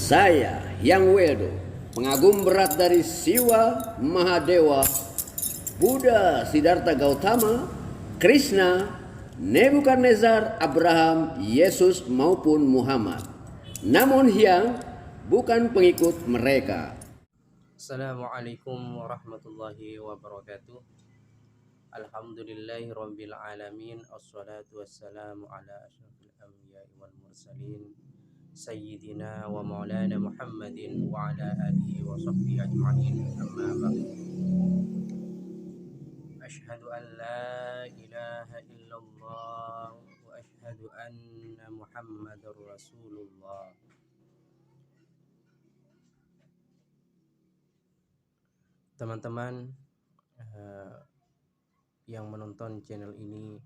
Saya Yang Weldo, pengagum berat dari Siwa Mahadewa, Buddha Siddhartha Gautama, Krishna, Nebukadnezar, Abraham, Yesus maupun Muhammad. Namun Hyang bukan pengikut mereka. Assalamualaikum warahmatullahi wabarakatuh. Alhamdulillahi rabbil alamin. Assalatu wassalamu ala asyrafil anbiya'i wal mursalin Sayyidina wa maulana Muhammadin wa ala alihi wa sahbihi ajma'in. Amma ba'd. Ashhadu an la ilaha illallah wa ashhadu anna Muhammadar Rasulullah. Teman-teman yang menonton channel ini,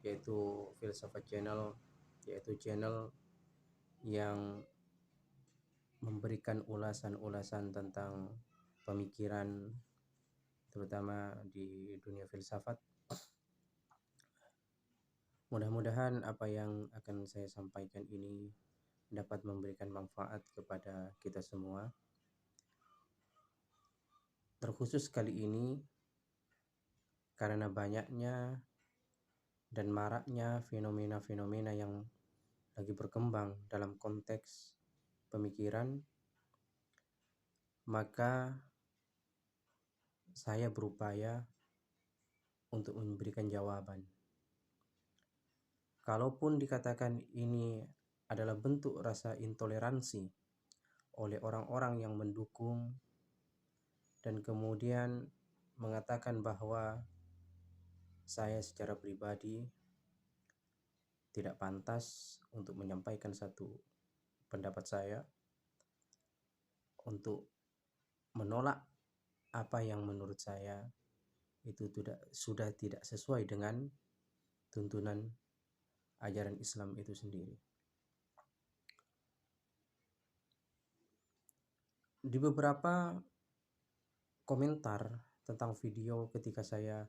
yaitu Filsafat Channel, yaitu channel yang memberikan ulasan-ulasan tentang pemikiran, terutama di dunia filsafat. Mudah-mudahan apa yang akan saya sampaikan ini dapat memberikan manfaat kepada kita semua. Terkhusus kali ini karena banyaknya dan maraknya fenomena-fenomena yang lagi berkembang dalam konteks pemikiran, maka saya berupaya untuk memberikan jawaban. Kalaupun dikatakan ini adalah bentuk rasa intoleransi oleh orang-orang yang mendukung dan kemudian mengatakan bahwa saya secara pribadi tidak pantas untuk menyampaikan satu pendapat saya, untuk menolak apa yang menurut saya itu sudah tidak sesuai dengan tuntunan ajaran Islam itu sendiri. Di beberapa komentar tentang video ketika saya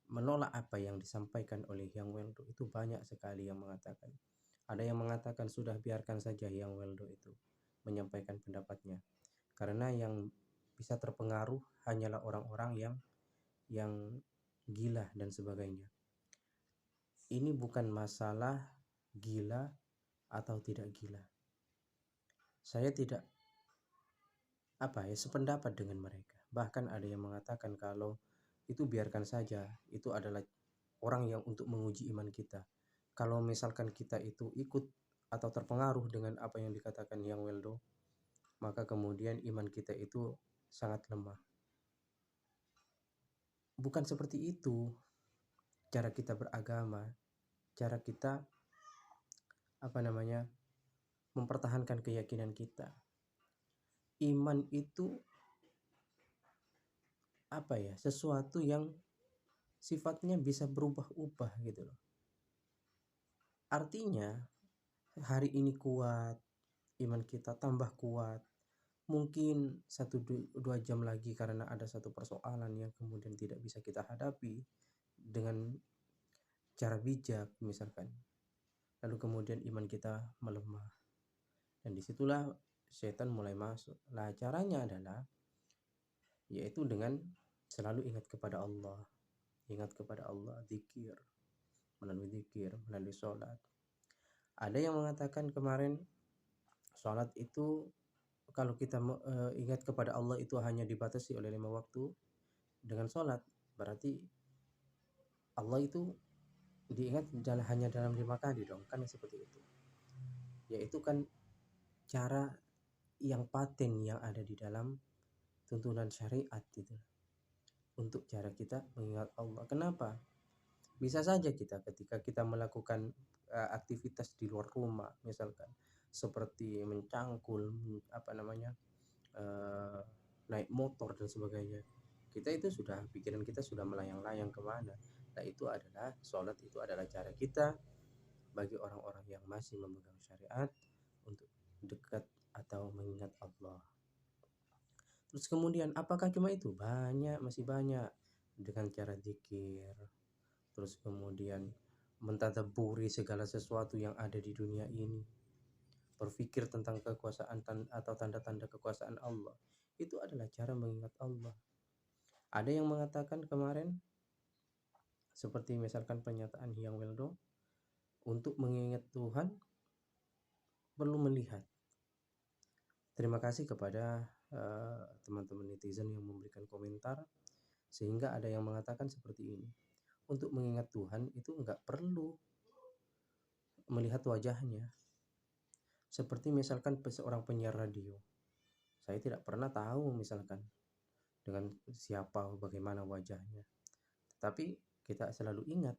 menolak apa yang disampaikan oleh Yang Weldo, itu banyak sekali yang mengatakan. Ada yang mengatakan sudah biarkan saja Yang Weldo itu menyampaikan pendapatnya, karena yang bisa terpengaruh hanyalah orang-orang yang gila dan sebagainya. Ini bukan masalah gila atau tidak gila. Saya tidak sependapat dengan mereka. Bahkan ada yang mengatakan kalau itu biarkan saja, itu adalah orang yang untuk menguji iman kita. Kalau misalkan kita itu ikut atau terpengaruh dengan apa yang dikatakan Yang Weldo, maka kemudian iman kita itu sangat lemah. Bukan seperti itu cara kita beragama, cara kita mempertahankan keyakinan kita. Iman itu sesuatu yang sifatnya bisa berubah-ubah gitu loh. Artinya hari ini kuat, iman kita tambah kuat, mungkin 1-2 jam lagi karena ada satu persoalan yang kemudian tidak bisa kita hadapi dengan cara bijak misalkan, lalu kemudian iman kita melemah, dan disitulah setan mulai masuk. Nah, caranya adalah yaitu dengan selalu ingat kepada Allah, zikir, melalui sholat. Ada yang mengatakan kemarin sholat itu, kalau kita ingat kepada Allah itu hanya dibatasi oleh 5 waktu dengan sholat, berarti Allah itu diingat hanya dalam 5 kali dong, kan seperti itu. Yaitu kan cara yang paten yang ada di dalam tuntunan syariat itu untuk cara kita mengingat Allah. Kenapa? Bisa saja kita ketika kita melakukan aktivitas di luar rumah, misalkan seperti mencangkul, naik motor dan sebagainya, kita itu pikiran kita sudah melayang-layang kemana. Nah, itu adalah sholat, itu adalah cara kita bagi orang-orang yang masih memegang syariat untuk dekat atau mengingat Allah. Terus kemudian apakah cuma itu? Masih banyak dengan cara zikir, terus kemudian mentadabburi segala sesuatu yang ada di dunia ini, berpikir tentang kekuasaan atau tanda-tanda kekuasaan Allah, itu adalah cara mengingat Allah. Ada yang mengatakan kemarin, seperti misalkan pernyataan Hyang Weldo, untuk mengingat Tuhan perlu melihat. Terima kasih kepada teman-teman netizen yang memberikan komentar, sehingga ada yang mengatakan seperti ini. Untuk mengingat Tuhan itu enggak perlu melihat wajahnya. Seperti misalkan seorang penyiar radio, saya tidak pernah tahu misalkan dengan siapa, bagaimana wajahnya, tapi kita selalu ingat.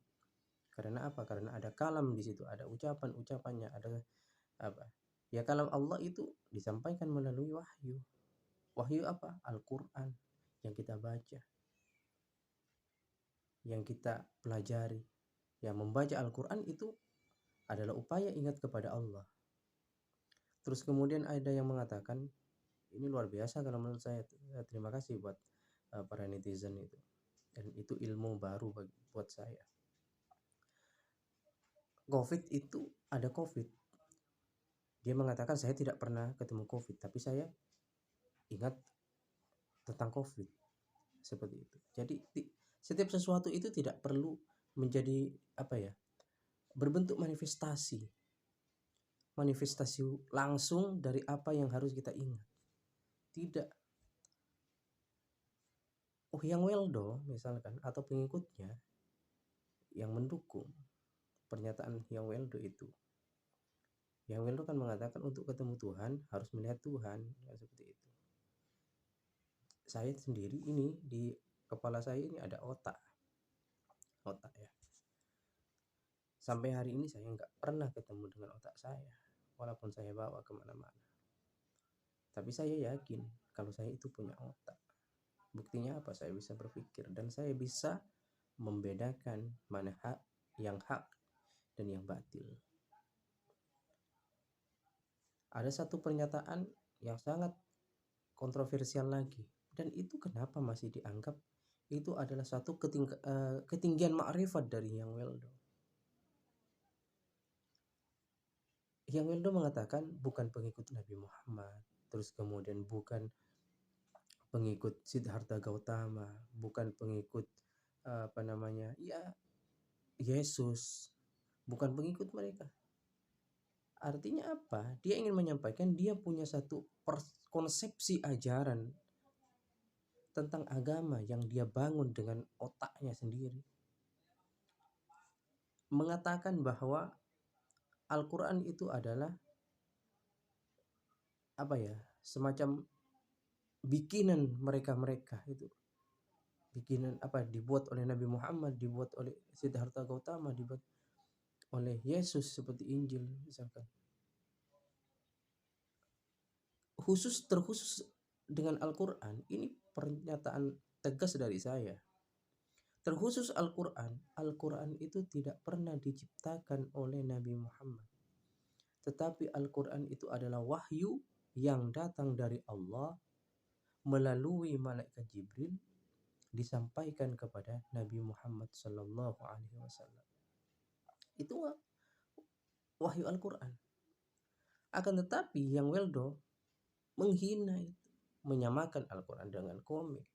Karena apa? Karena ada kalam di situ, ada ucapan-ucapannya, ada apa? Ya, kalam Allah itu disampaikan melalui wahyu. Wahyu apa? Al-Quran yang kita baca, yang kita pelajari. Ya, membaca Al-Quran itu adalah upaya ingat kepada Allah. Terus kemudian ada yang mengatakan, ini luar biasa kalau menurut saya. Terima kasih buat para netizen itu. Dan itu ilmu baru buat saya. COVID itu ada COVID. Dia mengatakan saya tidak pernah ketemu COVID, tapi saya ingat tentang COVID. Seperti itu. Jadi setiap sesuatu itu tidak perlu menjadi berbentuk manifestasi langsung dari apa yang harus kita ingat. Tidak. Hyang Weldo misalkan atau pengikutnya yang mendukung pernyataan Hyang Weldo itu, Hyang Weldo kan mengatakan untuk ketemu Tuhan harus melihat Tuhan, ya, seperti itu. Saya sendiri ini di kepala saya ini ada otak ya. Sampai hari ini saya nggak pernah ketemu dengan otak saya, walaupun saya bawa kemana-mana. Tapi saya yakin kalau saya itu punya otak. Buktinya apa? Saya bisa berpikir dan saya bisa membedakan mana yang hak dan yang batil. Ada satu pernyataan yang sangat kontroversial lagi, dan itu kenapa masih dianggap itu adalah satu ketinggian makrifat dari Hyang Weldo. Hyang Weldo mengatakan bukan pengikut Nabi Muhammad, terus kemudian bukan pengikut Siddhartha Gautama, bukan pengikut Yesus, bukan pengikut mereka. Artinya apa? Dia ingin menyampaikan dia punya satu konsepsi ajaran tentang agama yang dia bangun dengan otaknya sendiri. Mengatakan bahwa Al-Quran itu adalah semacam bikinan mereka itu. Bikinan dibuat oleh Nabi Muhammad, dibuat oleh Siddhartha Gautama, dibuat oleh Yesus seperti Injil misalkan. Terkhusus dengan Al-Quran, ini pernyataan tegas dari saya. Terkhusus Al-Quran itu tidak pernah diciptakan oleh Nabi Muhammad. Tetapi Al-Quran itu adalah wahyu yang datang dari Allah melalui malaikat Jibril, disampaikan kepada Nabi Muhammad sallallahu alaihi wasallam. Itu wahyu Al-Quran. Akan tetapi Hyang Weldo menghina itu, menyamakan Al-Quran dengan komik,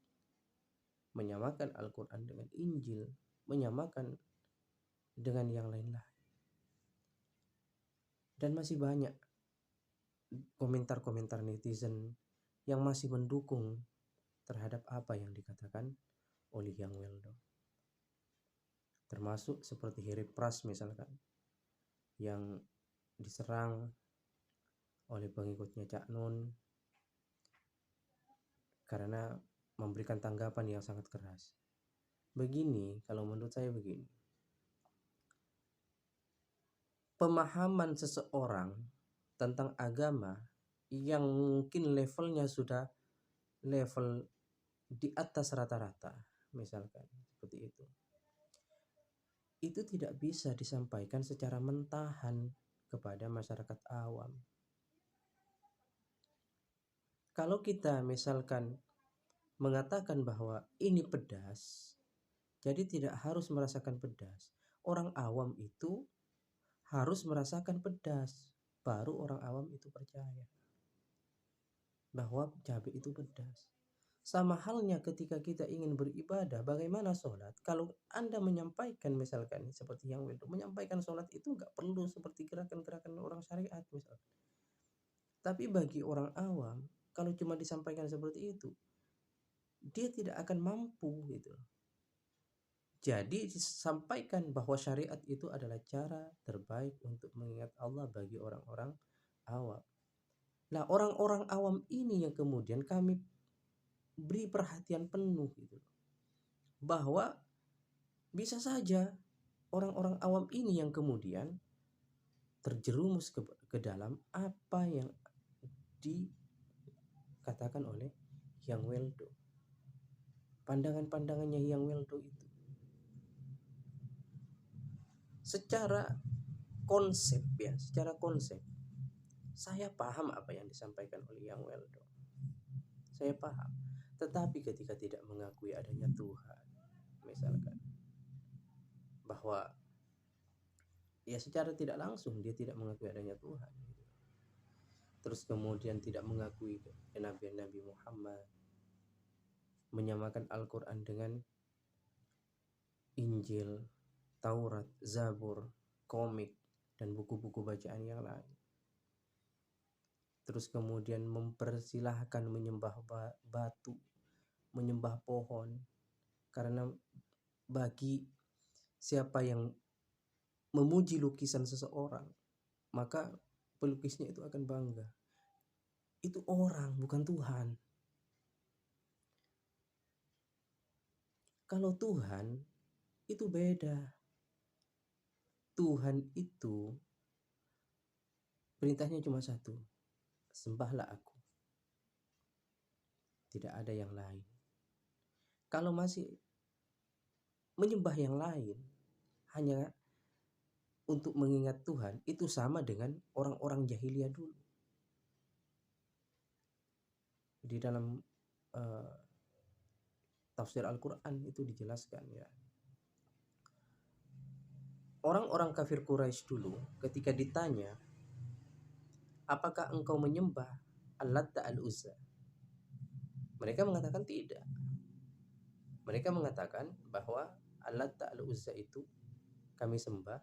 menyamakan Al-Quran dengan Injil, menyamakan dengan yang lain-lain. Dan masih banyak komentar-komentar netizen yang masih mendukung terhadap apa yang dikatakan oleh Hyang Weldo. Termasuk seperti Heri Pras misalkan, yang diserang oleh pengikutnya Cak Nun karena memberikan tanggapan yang sangat keras. Begini, kalau menurut saya begini. Pemahaman seseorang tentang agama yang mungkin levelnya sudah level di atas rata-rata, misalkan seperti itu tidak bisa disampaikan secara mentahan kepada masyarakat awam. Kalau kita misalkan mengatakan bahwa ini pedas, jadi tidak harus merasakan pedas. Orang awam itu harus merasakan pedas. baru orang awam itu percaya bahwa cabai itu pedas. Sama halnya ketika kita ingin beribadah, bagaimana sholat? Kalau Anda menyampaikan misalkan seperti yang Wildo menyampaikan sholat itu nggak perlu seperti gerakan-gerakan orang syariat misalkan. Tapi bagi orang awam, kalau cuma disampaikan seperti itu, dia tidak akan mampu gitu. Jadi disampaikan bahwa syariat itu adalah cara terbaik untuk mengingat Allah bagi orang-orang awam. Nah, orang-orang awam ini yang kemudian kami beri perhatian penuh gitu. Bahwa bisa saja orang-orang awam ini yang kemudian terjerumus ke dalam apa yang dikatakan oleh Hyang Weldo. Pandangan-pandangannya Hyang Weldo itu. Secara konsep saya paham apa yang disampaikan oleh Hyang Weldo. Saya paham. Tetapi ketika tidak mengakui adanya Tuhan, misalkan bahwa ya secara tidak langsung dia tidak mengakui adanya Tuhan, terus kemudian tidak mengakui kenabian Nabi Muhammad, menyamakan Al-Quran dengan Injil, Taurat, Zabur, komik, dan buku-buku bacaan yang lain. Terus kemudian mempersilahkan menyembah batu, menyembah pohon, karena bagi siapa yang memuji lukisan seseorang, maka pelukisnya itu akan bangga. Itu orang, bukan Tuhan. Kalau Tuhan itu beda. Tuhan itu perintahnya cuma satu, sembahlah aku. Tidak ada yang lain. Kalau masih menyembah yang lain hanya untuk mengingat Tuhan, itu sama dengan orang-orang jahiliyah dulu. Di dalam tafsir Al-Quran itu dijelaskan ya. Orang-orang kafir Quraisy dulu ketika ditanya, apakah engkau menyembah Al-Latta Al-Uzza? Mereka mengatakan tidak. Mereka mengatakan bahwa Al-Latta Al-Uzza itu kami sembah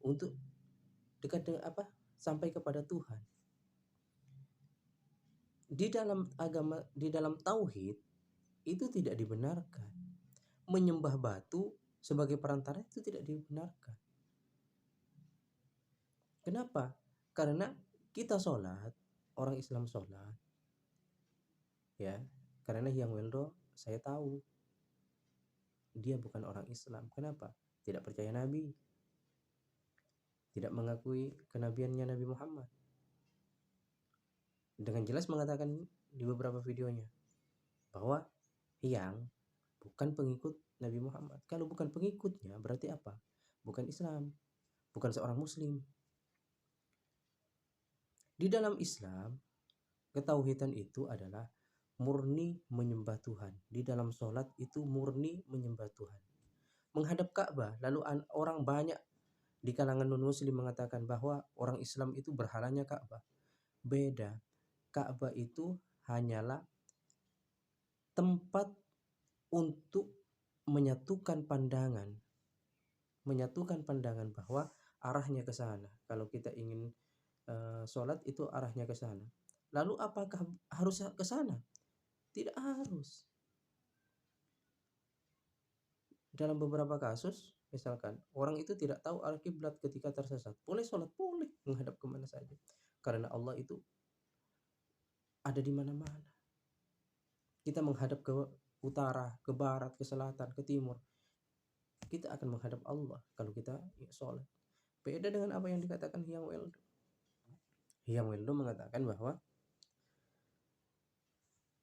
untuk dekat dengan apa? Sampai kepada Tuhan. Di dalam agama, di dalam tauhid itu tidak dibenarkan. Menyembah batu sebagai perantara itu tidak dibenarkan. Kenapa? Karena kita sholat, orang Islam sholat, ya. Karena Hyang Weldo saya tahu dia bukan orang Islam. Kenapa? Tidak percaya Nabi, tidak mengakui kenabiannya Nabi Muhammad. Dengan jelas mengatakan di beberapa videonya bahwa Hyang bukan pengikut Nabi Muhammad. Kalau bukan pengikutnya berarti apa? Bukan Islam, bukan seorang Muslim. Di dalam Islam, ketauhidan itu adalah murni menyembah Tuhan. Di dalam sholat itu murni menyembah Tuhan. Menghadap Ka'bah, lalu orang banyak di kalangan non-Muslim mengatakan bahwa orang Islam itu berhalanya Ka'bah. Beda. Ka'bah itu hanyalah tempat untuk menyatukan pandangan bahwa arahnya ke sana. Kalau kita ingin sholat itu arahnya ke sana. Lalu apakah harus ke sana? Tidak harus. Dalam beberapa kasus, misalkan orang itu tidak tahu arah kiblat ketika tersesat, boleh sholat, boleh menghadap kemana saja, karena Allah itu ada di mana-mana. Kita menghadap ke utara, ke barat, ke selatan, ke timur, kita akan menghadap Allah kalau kita sholat. Beda dengan apa yang dikatakan Hyang Weldo. Hyang Weldo mengatakan bahwa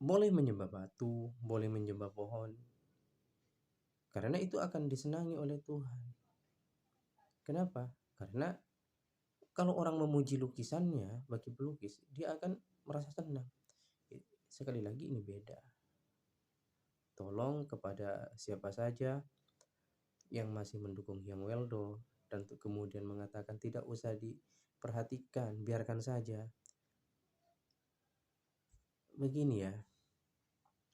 boleh menyembah batu, boleh menyembah pohon, karena itu akan disenangi oleh Tuhan. Kenapa? Karena kalau orang memuji lukisannya, bagi pelukis, dia akan merasa senang. Sekali lagi ini beda. Tolong kepada siapa saja yang masih mendukung Hyang Weldo, dan untuk kemudian mengatakan tidak usah diperhatikan, biarkan saja. Begini ya,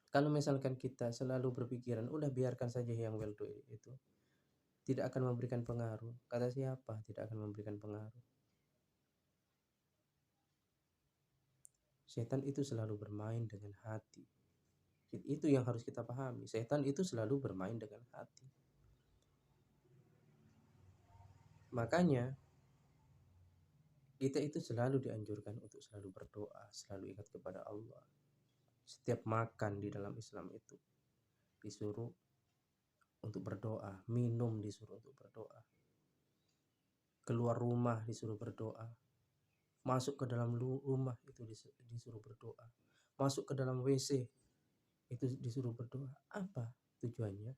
kalau misalkan kita selalu berpikiran udah biarkan saja yang weldo itu tidak akan memberikan pengaruh. Kata siapa tidak akan memberikan pengaruh? Setan itu selalu bermain dengan hati. Itu yang harus kita pahami. Setan itu selalu bermain dengan hati. Makanya kita itu selalu dianjurkan untuk selalu berdoa, selalu ingat kepada Allah. Setiap makan di dalam Islam itu disuruh untuk berdoa, minum disuruh untuk berdoa, keluar rumah disuruh berdoa, masuk ke dalam rumah itu disuruh berdoa, masuk ke dalam WC itu disuruh berdoa. Apa tujuannya?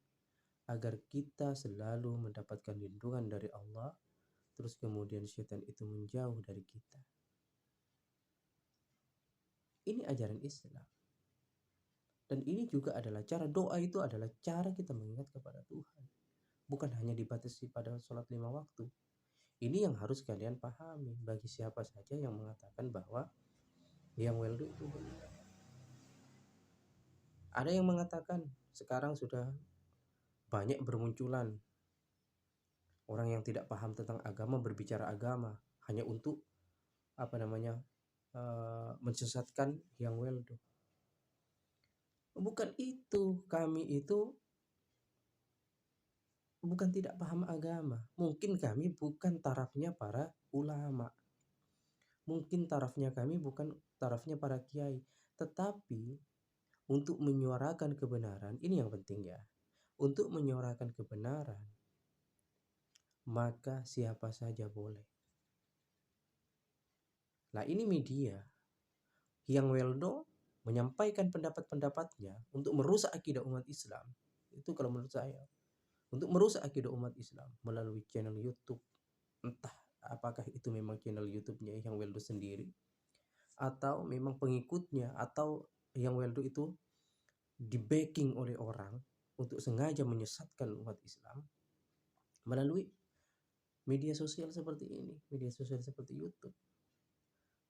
Agar kita selalu mendapatkan lindungan dari Allah, terus kemudian syaitan itu menjauh dari kita. Ini ajaran Islam. Dan ini juga adalah cara doa, itu adalah cara kita mengingat kepada Tuhan. Bukan hanya dibatasi pada sholat 5 waktu. Ini yang harus kalian pahami bagi siapa saja yang mengatakan bahwa yang weldo itu benar. Ada yang mengatakan sekarang sudah banyak bermunculan orang yang tidak paham tentang agama berbicara agama hanya untuk mensesatkan yang weldo. Bukan itu, kami itu bukan tidak paham agama. Mungkin kami bukan tarafnya para ulama. Mungkin tarafnya kami bukan tarafnya para kiai. Tetapi untuk menyuarakan kebenaran, ini yang penting ya. Untuk menyuarakan kebenaran, maka siapa saja boleh. Nah ini media. Yang weldo menyampaikan pendapat-pendapatnya untuk merusak akidah umat Islam. Itu kalau menurut saya. Untuk merusak akidah umat Islam melalui channel YouTube. Entah apakah itu memang channel YouTube-nya yang weldo sendiri, atau memang pengikutnya, atau yang weldo itu di backing oleh orang untuk sengaja menyesatkan umat Islam melalui media sosial seperti ini, media sosial seperti YouTube.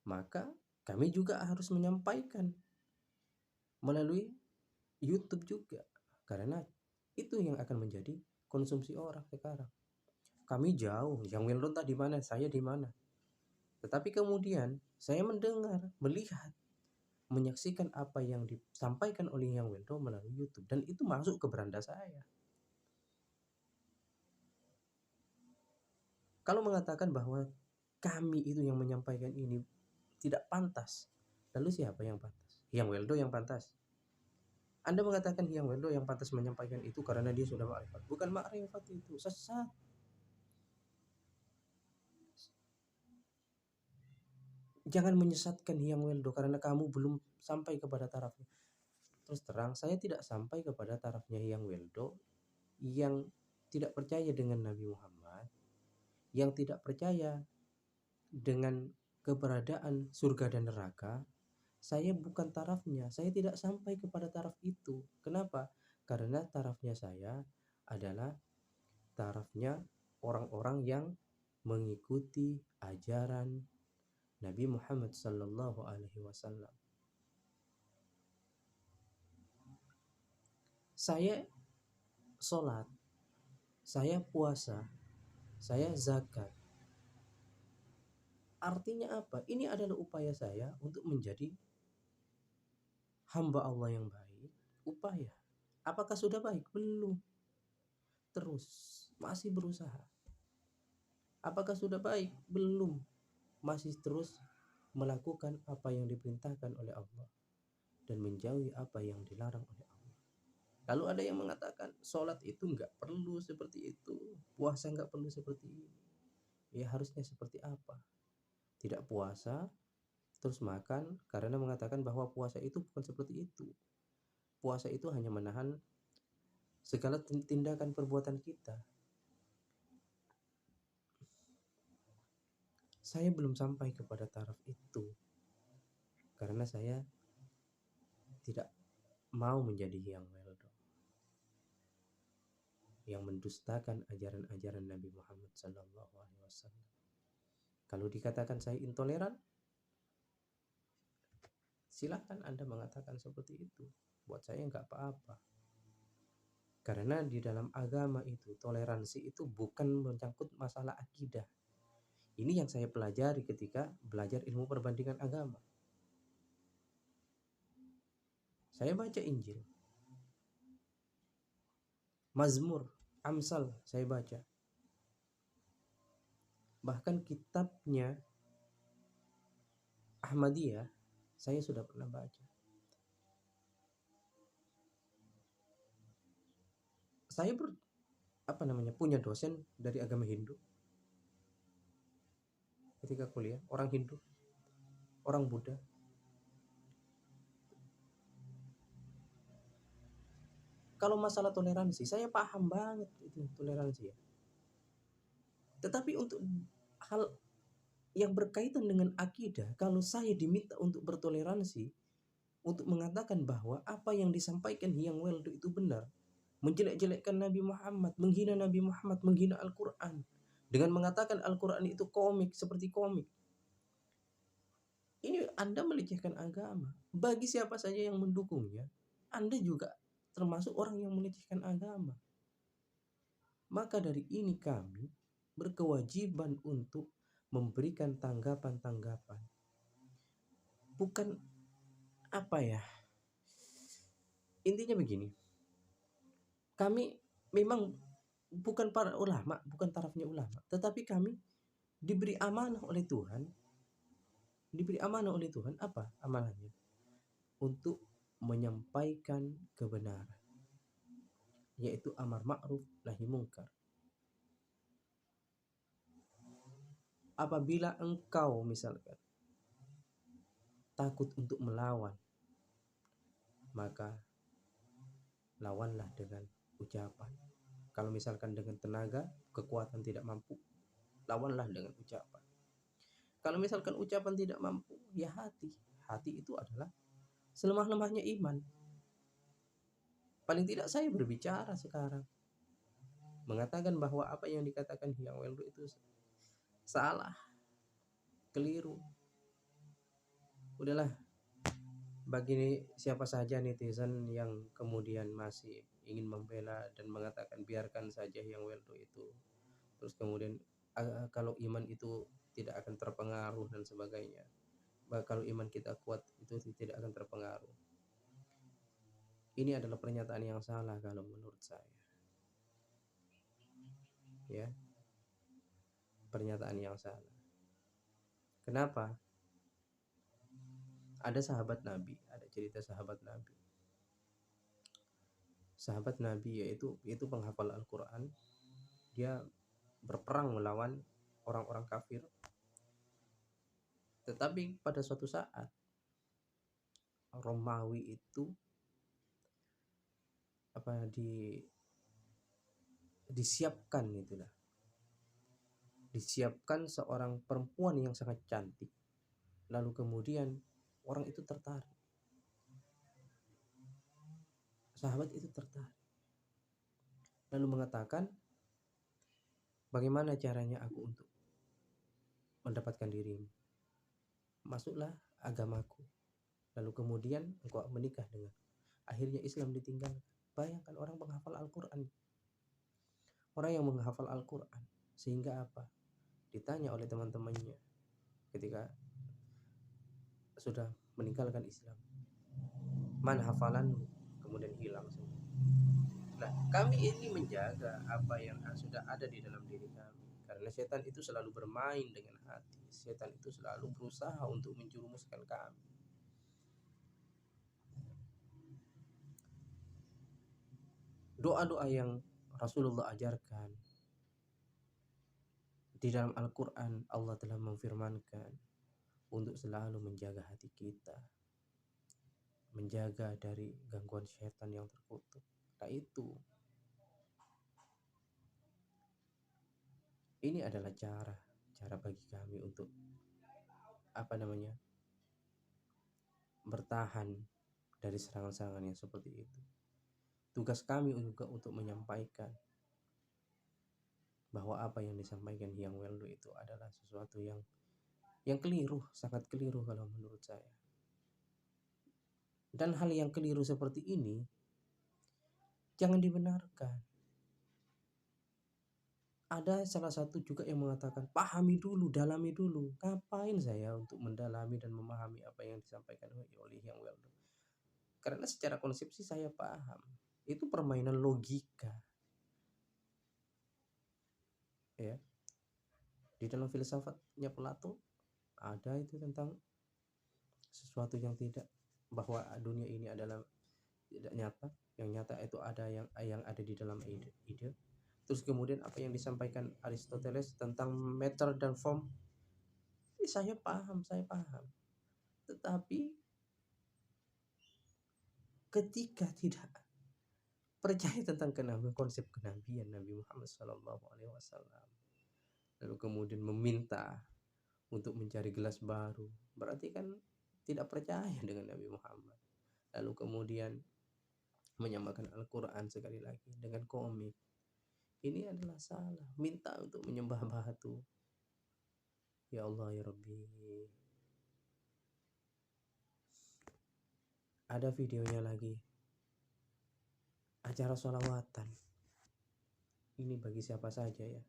Maka kami juga harus menyampaikan melalui YouTube juga, karena itu yang akan menjadi konsumsi orang sekarang. Kami jauh, yang weldo entah di mana, saya di mana. Tetapi kemudian saya mendengar, melihat, menyaksikan apa yang disampaikan oleh yang weldo melalui YouTube, dan itu masuk ke beranda saya. Kalau mengatakan bahwa kami itu yang menyampaikan ini tidak pantas, lalu siapa yang pantas? Yang weldo yang pantas. Anda mengatakan yang weldo yang pantas menyampaikan itu karena dia sudah makrifat. Bukan makrifat, itu sesat. Jangan menyesatkan yang weldo karena kamu belum sampai kepada tarafnya. Terus terang, saya tidak sampai kepada tarafnya yang weldo yang tidak percaya dengan Nabi Muhammad, yang tidak percaya dengan keberadaan surga dan neraka. Saya bukan tarafnya, saya tidak sampai kepada taraf itu. Kenapa? Karena tarafnya saya adalah tarafnya orang-orang yang mengikuti ajaran Nabi Muhammad sallallahu alaihi wasallam. Saya sholat, saya puasa, saya zakat. Artinya apa? Ini adalah upaya saya untuk menjadi hamba Allah yang baik. Upaya. Apakah sudah baik? Belum. Terus masih berusaha. Apakah sudah baik? Belum. Masih terus melakukan apa yang diperintahkan oleh Allah dan menjauhi apa yang dilarang oleh Allah. Lalu ada yang mengatakan sholat itu nggak perlu seperti itu, puasa nggak perlu seperti ini. Ya harusnya seperti apa? Tidak puasa terus makan, karena mengatakan bahwa puasa itu bukan seperti itu. Puasa itu hanya menahan segala tindakan perbuatan kita. Saya belum sampai kepada taraf itu karena saya tidak mau menjadi yang weldo. yang mendustakan ajaran-ajaran Nabi Muhammad SAW. Kalau dikatakan saya intoleran, silakan Anda mengatakan seperti itu. Buat saya nggak apa-apa. Karena di dalam agama itu, toleransi itu bukan menyangkut masalah akidah. Ini yang saya pelajari ketika belajar ilmu perbandingan agama. Saya baca Injil, Mazmur, Amsal saya baca. Bahkan kitabnya Ahmadiyah saya sudah pernah baca. Saya punya dosen dari agama Hindu. Ketika kuliah, orang Hindu, orang Buddha. Kalau masalah toleransi, saya paham banget itu toleransi ya. Tetapi untuk hal yang berkaitan dengan akidah, kalau saya diminta untuk bertoleransi, untuk mengatakan bahwa apa yang disampaikan Hyang Weldo itu benar, menjelek-jelekkan Nabi Muhammad, menghina Nabi Muhammad, menghina Al-Quran, dengan mengatakan Al-Quran itu komik, seperti komik, ini Anda melecehkan agama. Bagi siapa saja yang mendukungnya, Anda juga termasuk orang yang melecehkan agama. Maka dari ini kami berkewajiban untuk memberikan tanggapan-tanggapan. Bukan intinya begini. Kami memang bukan para ulama, bukan tarafnya ulama, tetapi kami diberi amanah oleh Tuhan. Diberi amanah oleh Tuhan, apa amanahnya? Untuk menyampaikan kebenaran, yaitu amar ma'ruf nahi mungkar. Apabila engkau misalkan takut untuk melawan, maka lawanlah dengan ucapan. Kalau misalkan dengan tenaga, kekuatan tidak mampu, lawanlah dengan ucapan. Kalau misalkan ucapan tidak mampu, ya hati. Hati itu adalah selemah-lemahnya iman. Paling tidak saya berbicara sekarang, mengatakan bahwa apa yang dikatakan Hyang Weldo itu salah, keliru. Udahlah, bagi siapa saja netizen yang kemudian masih ingin membela dan mengatakan biarkan saja Hyang Weldo itu, terus kemudian kalau iman itu tidak akan terpengaruh dan sebagainya, kalau iman kita kuat itu tidak akan terpengaruh. Ini adalah pernyataan yang salah kalau menurut saya, ya, pernyataan yang salah. Kenapa? Ada sahabat Nabi, ada cerita sahabat Nabi. Sahabat Nabi yaitu penghafal Al-Quran. Dia berperang melawan orang-orang kafir. Tetapi pada suatu saat Romawi itu disiapkan seorang perempuan yang sangat cantik. Lalu kemudian orang itu tertarik. Sahabat itu tertarik. Lalu mengatakan, bagaimana caranya aku untuk mendapatkan dirimu? Masuklah agamaku. Lalu kemudian engkau menikah dengan. Akhirnya Islam ditinggalkan. Bayangkan orang menghafal Al-Quran. Orang yang menghafal Al-Quran. Sehingga apa? Ditanya oleh teman-temannya ketika sudah meninggalkan Islam, man hafalanmu? Kemudian hilang semua. Nah, kami ini menjaga apa yang sudah ada di dalam diri kami. Karena setan itu selalu bermain dengan hati. Setan itu selalu berusaha untuk menjerumuskan kami. Doa-doa yang Rasulullah ajarkan di dalam Al-Quran, Allah telah memfirmankan untuk selalu menjaga hati kita, menjaga dari gangguan setan yang terkutuk. Nah itu, ini adalah cara bagi kami untuk bertahan dari serangan-serangan yang seperti itu. Tugas kami juga untuk menyampaikan bahwa apa yang disampaikan Hyang Weldo itu adalah sesuatu yang keliru, sangat keliru kalau menurut saya. Dan hal yang keliru seperti ini jangan dibenarkan. Ada salah satu juga yang mengatakan pahami dulu, dalami dulu. Ngapain saya untuk mendalami dan memahami apa yang disampaikan oleh Hyang Weldo? Karena secara konsepsi saya paham. Itu permainan logika. Ya. Di dalam filsafatnya Plato ada itu tentang sesuatu yang tidak, bahwa dunia ini adalah tidak nyata, yang nyata itu ada yang ada di dalam ide. Terus kemudian apa yang disampaikan Aristoteles tentang matter dan form, saya paham. Tetapi ketika tidak percaya tentang konsep kenabian Nabi Muhammad SAW, lalu kemudian meminta untuk mencari gelas baru, berarti kan tidak percaya dengan Nabi Muhammad. Lalu kemudian menyamakan Al-Quran sekali lagi dengan komik, ini adalah salah. Minta untuk menyembah batu, ya Allah ya Rabbi. Ada videonya lagi, acara sholawatan. Ini bagi siapa saja ya.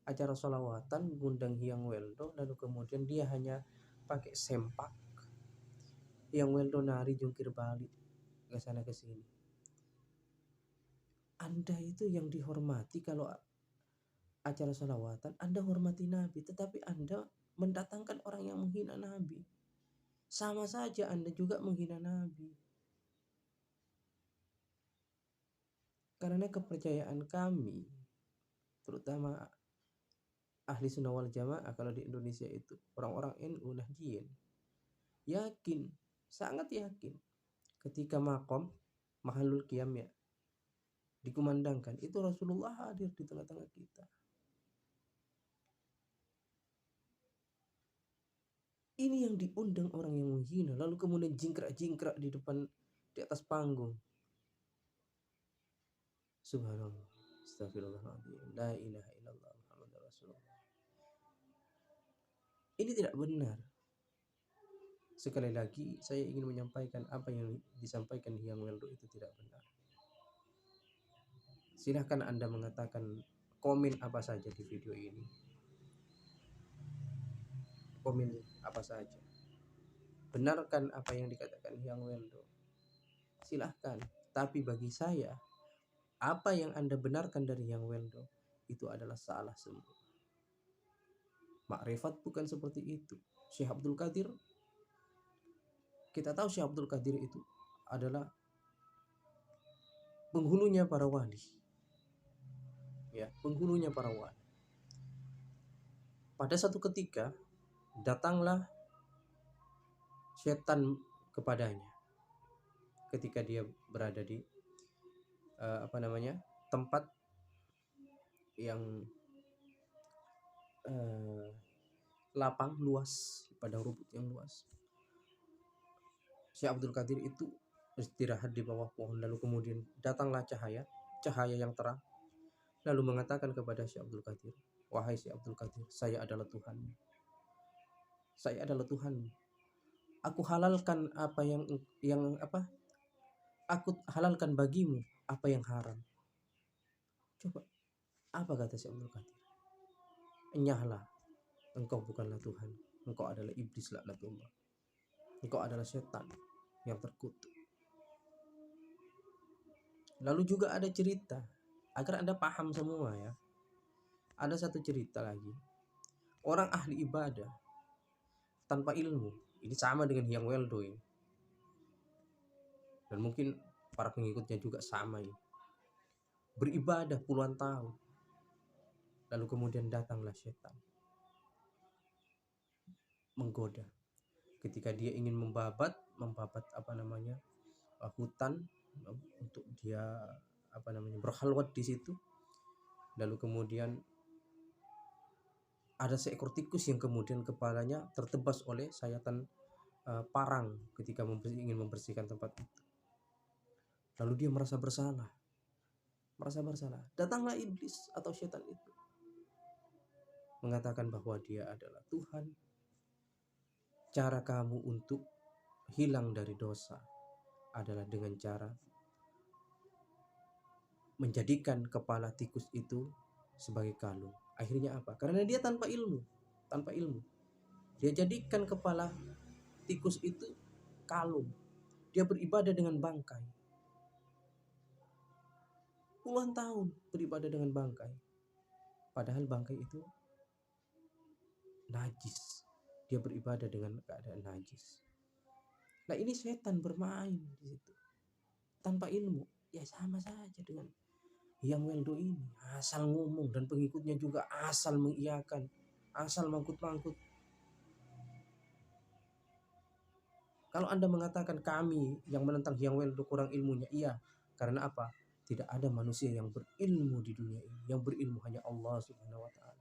Acara sholawatan ngundang Hyang Weldo, lalu kemudian dia hanya pakai sempak. Hyang Weldo nari jungkir balik ke sana ke sini. Anda itu yang dihormati kalau acara sholawatan, Anda hormati Nabi, tetapi Anda mendatangkan orang yang menghina Nabi. Sama saja Anda juga menghina Nabi. Karena kepercayaan kami, terutama ahli sunnah wal jamaah kalau di Indonesia itu, orang-orang NU Nahdien, yakin, sangat yakin, ketika makom Mahalul Qiyam ya dikumandangkan, itu Rasulullah hadir di tengah-tengah kita. Ini yang diundang orang yang menghina, lalu kemudian jingkrak-jingkrak di depan, di atas panggung. Subhanallah, astagfirullahaladzim, la ilaha illallah Muhammadur Rasulullah. Ini tidak benar. Sekali lagi saya ingin menyampaikan apa yang disampaikan Hyang Weldo itu tidak benar. Silahkan Anda mengatakan, komen apa saja di video ini. Komen apa saja. Benarkan apa yang dikatakan Hyang Weldo. Silahkan. Tapi bagi saya, apa yang Anda benarkan dari Hyang Weldo itu adalah salah semua. Makrifat bukan seperti itu. Syekh Abdul Qadir, kita tahu Syekh Abdul Qadir itu adalah penghulunya para wali. Ya, penghulunya para wali. Pada satu ketika datanglah setan kepadanya ketika dia berada di tempat yang lapang luas, pada rumput yang luas. Syekh Abdul Qadir itu istirahat di bawah pohon, lalu kemudian datanglah cahaya yang terang, lalu mengatakan kepada Syekh Abdul Qadir, wahai Syekh Abdul Qadir, saya adalah Tuhanmu. Saya adalah Tuhanmu. Aku halalkan aku halalkan bagimu apa yang haram. Coba, apa kata Syekh Abdul Qadir? Enyahlah, engkau bukanlah Tuhan, engkau adalah iblis laknatullah. Engkau adalah setan yang terkutuk. Lalu juga ada cerita, agar Anda paham semua ya. Ada satu cerita lagi, orang ahli ibadah tanpa ilmu, ini sama dengan Hyang Weldo ini. Dan mungkin para pengikutnya juga sama ini. Beribadah puluhan tahun, lalu kemudian datanglah setan menggoda. Ketika dia ingin membabat hutan untuk dia berkhalwat di situ, lalu kemudian ada seekor tikus yang kemudian kepalanya tertebas oleh sayatan parang ketika ingin membersihkan tempat itu. Lalu dia merasa bersalah. Datanglah iblis atau setan itu, mengatakan bahwa dia adalah Tuhan, cara kamu untuk hilang dari dosa adalah dengan cara menjadikan kepala tikus itu sebagai kalung. Akhirnya apa? Karena dia tanpa ilmu. Dia jadikan kepala tikus itu kalung. Dia beribadah dengan bangkai. Puluhan tahun beribadah dengan bangkai. Padahal bangkai itu najis. Dia beribadah dengan keadaan najis. Nah, ini setan bermain di situ tanpa ilmu. Ya sama saja dengan yang Weldo ini, asal ngomong dan pengikutnya juga asal mengiyakan, asal mangkut-mangkut. Kalau Anda mengatakan kami yang menentang Hyang Weldo kurang ilmunya, iya. Karena apa? Tidak ada manusia yang berilmu di dunia ini. Yang berilmu hanya Allah Subhanahu wa taala.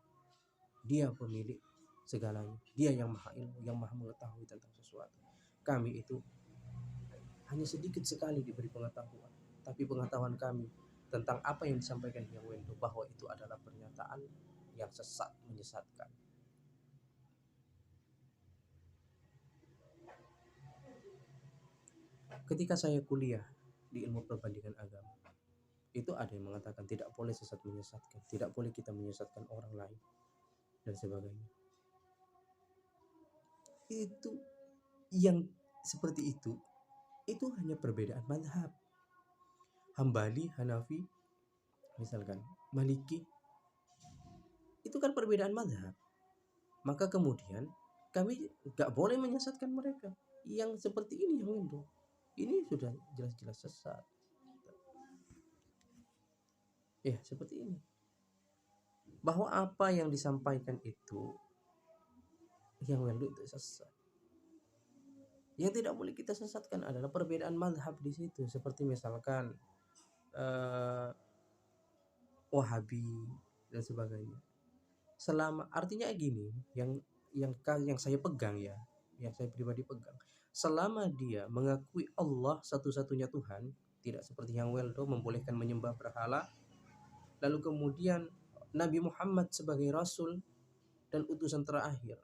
Dia pemilik segalanya. Dia yang maha ilmu, yang maha mengetahui tentang sesuatu. Kami itu hanya sedikit sekali diberi pengetahuan. Tapi pengetahuan kami tentang apa yang disampaikan Hyang Weldo bahwa itu adalah pernyataan yang sesat, menyesatkan. Ketika saya kuliah di ilmu perbandingan agama, itu ada yang mengatakan tidak boleh sesat menyesatkan, tidak boleh kita menyesatkan orang lain dan sebagainya. Itu yang seperti itu hanya perbedaan mazhab. Hambali, Hanafi, misalkan Maliki, itu kan perbedaan mazhab. Maka kemudian kami gak boleh menyesatkan mereka. Yang seperti ini yang Weldo, ini sudah jelas-jelas sesat. Ya seperti ini. Bahwa apa yang disampaikan itu yang Weldo itu sesat. Yang tidak boleh kita sesatkan adalah perbedaan mazhab di situ. Seperti misalkan Wahabi dan sebagainya. Selama artinya gini, yang saya pegang ya, yang saya pribadi pegang, selama dia mengakui Allah satu-satunya Tuhan, tidak seperti yang Weldo membolehkan menyembah berhala, lalu kemudian Nabi Muhammad sebagai Rasul dan utusan terakhir,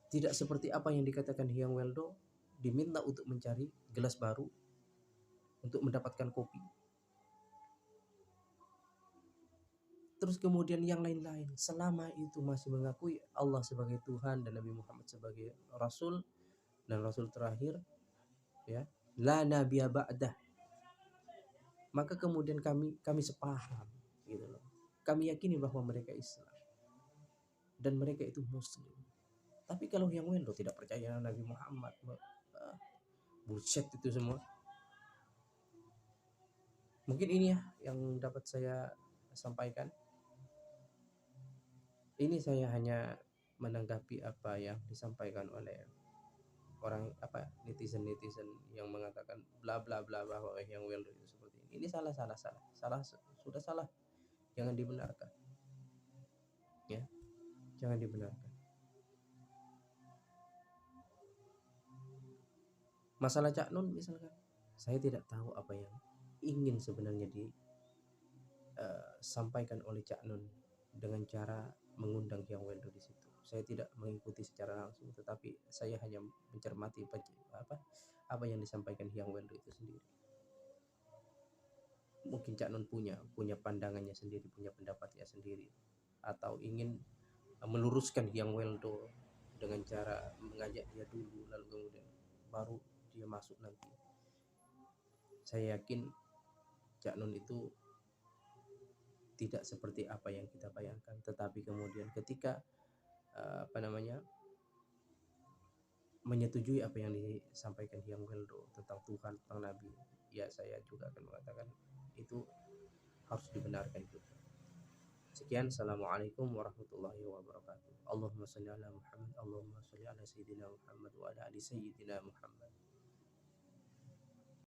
tidak seperti apa yang dikatakan Hyang Weldo, diminta untuk mencari gelas baru untuk mendapatkan kopi. Terus kemudian yang lain-lain, selama itu masih mengakui Allah sebagai Tuhan dan Nabi Muhammad sebagai Rasul dan Rasul terakhir, ya, la nabiyya ba'dah, maka kemudian kami sepaham, gitu loh. Kami yakini bahwa mereka Islam dan mereka itu Muslim. Tapi kalau yang Weldo tidak percaya Nabi Muhammad, bullshit itu semua. Mungkin ini ya yang dapat saya sampaikan. Ini saya hanya menanggapi apa yang disampaikan oleh orang netizen yang mengatakan bla bla bla bahwa yang Weldo itu seperti ini. Ini salah, sudah salah. Jangan dibenarkan. Ya. Jangan dibenarkan. Masalah Cak Nun misalkan, saya tidak tahu apa yang ingin sebenarnya disampaikan oleh Cak Nun dengan cara mengundang Hyang Weldo di situ. Saya tidak mengikuti secara langsung, tetapi saya hanya mencermati apa yang disampaikan Hyang Weldo itu sendiri. Mungkin Cak Nun punya pandangannya sendiri, punya pendapatnya sendiri, atau ingin meluruskan Hyang Weldo dengan cara mengajak dia dulu, lalu kemudian baru dia masuk nanti. Saya yakin Cak Nun itu tidak seperti apa yang kita bayangkan, tetapi kemudian ketika menyetujui apa yang disampaikan Hyang Weldo tentang Tuhan, tentang Nabi, ya saya juga akan mengatakan itu harus dibenarkan juga. Sekian, assalamualaikum warahmatullahi wabarakatuh. Allahumma sholli ala Muhammad, Allahumma sholli ala sayyidina Muhammad wa ala ali sayyidina Muhammad.